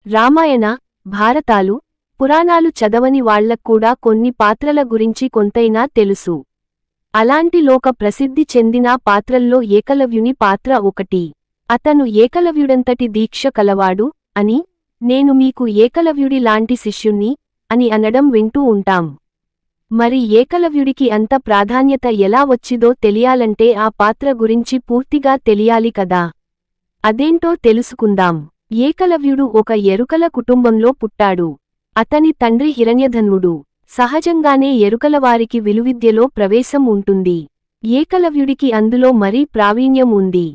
రామాయణ, భారతాలు, పురాణాలు చదవని వాళ్లక్కూడా కొన్ని పాత్రల గురించి కొంతైనా తెలుసు. అలాంటి లోక ప్రసిద్ధి చెందిన పాత్రల్లో ఏకలవ్యుని పాత్ర ఒకటి. అతను ఏకలవ్యుడంతటి దీక్ష కలవాడు అని, నేను మీకు ఏకలవ్యుడి లాంటి శిష్యుణ్ణి అని అనడం వింటూ ఉంటాం. మరి ఏకలవ్యుడికి అంత ప్రాధాన్యత ఎలా వచ్చిదో తెలియాలంటే ఆ పాత్ర గురించి పూర్తిగా తెలియాలి కదా. అదేంటో తెలుసుకుందాం. ఏకలవ్యుడు ఒక ఎరుకల కుటుంబంలో పుట్టాడు. అతని తండ్రి హిరణ్యధన్వుడు. సహజంగానే ఎరుకలవారికి విలువిద్యలో ప్రవేశం ఉంటుంది. ఏకలవ్యుడికి అందులో మరీ ప్రావీణ్యం ఉంది.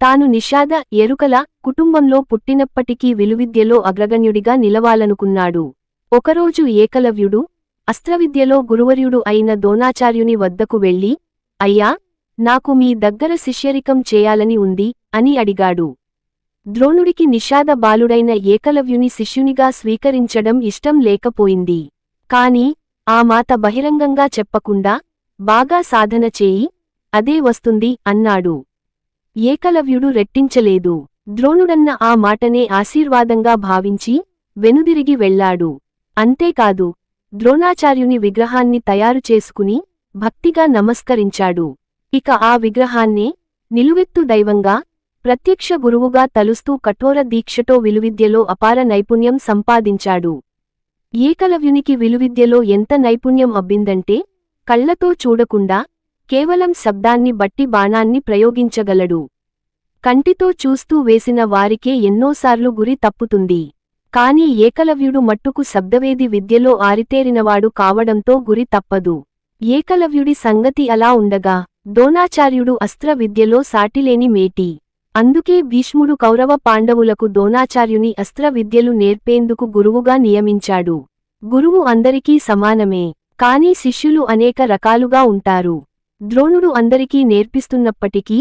తాను నిషాద ఎరుకల కుటుంబంలో పుట్టినప్పటికీ విలువిద్యలో అగ్రగణ్యుడిగా నిలవాలనుకున్నాడు. ఒకరోజు ఏకలవ్యుడు అస్త్రవిద్యలో గురువర్యుడు అయిన ద్రోణాచార్యుని వద్దకు వెళ్ళి, అయ్యా, నాకు మీ దగ్గర శిష్యరికం చేయాలని ఉంది అని అడిగాడు. ద్రోణుడికి నిషాద బాలుడైన ఏకలవ్యుని శిష్యునిగా స్వీకరించడం ఇష్టం లేకపోయింది. కాని ఆ మాట బహిరంగంగా చెప్పకుండా, బాగా సాధన చేయి, అదే వస్తుంది అన్నాడు. ఏకలవ్యుడు రెట్టించలేదు. ద్రోణుడన్న ఆ మాటనే ఆశీర్వాదంగా భావించి వెనుదిరిగి వెళ్లాడు. అంతేకాదు, ద్రోణాచార్యుని విగ్రహాన్ని తయారు చేసుకుని భక్తిగా నమస్కరించాడు. ఇక ఆ విగ్రహాన్నే నిలువెత్తు దైవంగా, ప్రత్యక్ష గురువుగా తలుస్తూ కఠోర దీక్షతో విలువిద్యలో అపార నైపుణ్యం సంపాదించాడు. ఏకలవ్యునికి విలువిద్యలో ఎంత నైపుణ్యం అబ్బిందంటే, కళ్లతో చూడకుండా కేవలం శబ్దాన్ని బట్టి బాణాన్ని ప్రయోగించగలడు. కంటితో చూస్తూ వేసిన వారికే ఎన్నోసార్లు గురి తప్పుతుంది. కాని ఏకలవ్యుడు మట్టుకు శబ్దవేది విద్యలో ఆరితేరినవాడు కావడంతో గురి తప్పదు. ఏకలవ్యుడి సంగతి అలా ఉండగా, ద్రోణాచార్యుడు అస్త్ర విద్యలో సాటిలేని మేటి. అందుకే భీష్ముడు కౌరవ పాండవులకు ద్రోణాచార్యుని అస్త్ర విద్యలు నేర్పేందుకు గురువుగా నియమించాడు. గురువు అందరికీ సమానమే, కాని శిష్యులు అనేక రకాలుగా ఉంటారు. ద్రోణుడు అందరికీ నేర్పిస్తున్నప్పటికీ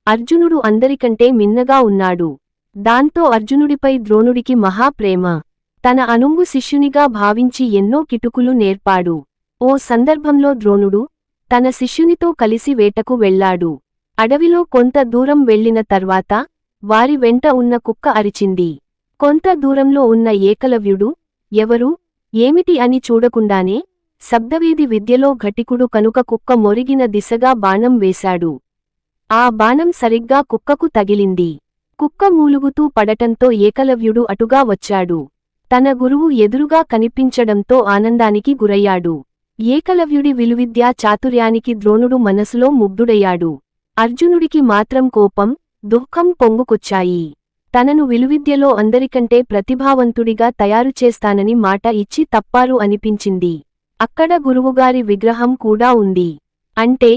అర్జునుడు అందరికంటే మిన్నగా ఉన్నాడు. దాంతో అర్జునుడిపై ద్రోణుడికి మహాప్రేమ. తన అనుంగు శిష్యునిగా భావించి ఎన్నో కిటుకులు నేర్పాడు. ఓ సందర్భంలో ద్రోణుడు తన శిష్యునితో కలిసి వేటకు వెళ్లాడు. అడవిలో కొంత దూరం వెళ్లిన తర్వాత వారి వెంట ఉన్న కుక్క అరిచింది. కొంత దూరంలో ఉన్న ఏకలవ్యుడు ఎవరు, ఏమిటి అని చూడకుండానే శబ్దవేది విద్యలో ఘటికుడు కనుక కుక్క మొరిగిన దిశగా బాణం వేశాడు. ఆ బాణం సరిగ్గా కుక్కకు తగిలింది. కుక్క మూలుగుతూ పడటంతో ఏకలవ్యుడు అటుగా వచ్చాడు. తన గురువు ఎదురుగా కనిపించడంతో ఆనందానికి గురయ్యాడు. ఏకలవ్యుడి విలువిద్యా చాతుర్యానికి ద్రోణుడు మనసులో ముగ్ధుడయ్యాడు. అర్జునుడికి మాత్రం కోపం, దుఃఖం పొంగుకొచ్చాయి. తనను విలువిద్యలో అందరికంటే ప్రతిభావంతుడిగా తయారుచేస్తానని మాట ఇచ్చి తప్పారు అనిపించింది. అక్కడ గురువుగారి విగ్రహం కూడా ఉంది. అంటే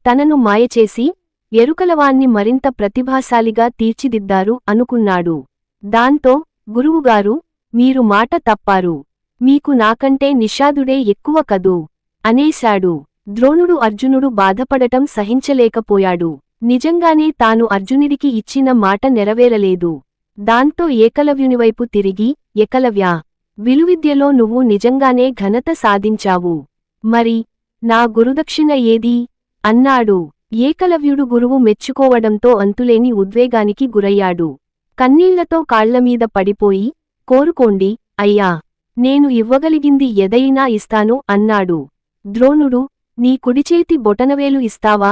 తనను మాయచేసి ఎరుకలవాన్ని మరింత ప్రతిభాశాలిగా తీర్చిదిద్దారు అనుకున్నాడు. దాంతో, గురువుగారు, మీరు మాట తప్పారు. మీకు నాకంటే నిషాదుడే ఎక్కువ కదూ అనేశాడు. ద్రోణుడు అర్జునుడు బాధపడటం సహించలేకపోయాడు. నిజంగానే తాను అర్జునుడికి ఇచ్చిన మాట నెరవేరలేదు. దాంతో ఏకలవ్యునివైపు తిరిగి, ఏకలవ్యా, విలువిద్యలో నువ్వు నిజంగానే ఘనత సాధించావు. మరి నా గురుదక్షిణ ఏదీ అన్నాడు. ఏకలవ్యుడు గురువు మెచ్చుకోవడంతో అంతులేని ఉద్వేగానికి గురయ్యాడు. కన్నీళ్లతో కాళ్లమీద పడిపోయి, కోరుకోండి అయ్యా, నేను ఇవ్వగలిగింది ఏదైనా ఇస్తాను అన్నాడు. ద్రోణుడు, నీ కుడిచేతి బొటనవేలు ఇస్తావా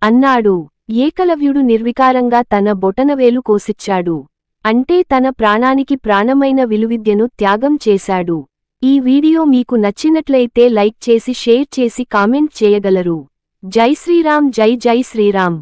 అన్నాడు. ఏకలవ్యుడు నిర్వికారంగా తన బొటనవేలు కోసిచ్చాడు. అంటే తన ప్రాణానికి ప్రాణమైన విలువిద్యను త్యాగం చేశాడు. ఈ వీడియో మీకు నచ్చినట్లయితే లైక్ చేసి షేర్ చేసి కామెంట్ చేయగలరు. జై శ్రీరామ్, జై జై శ్రీరామ్.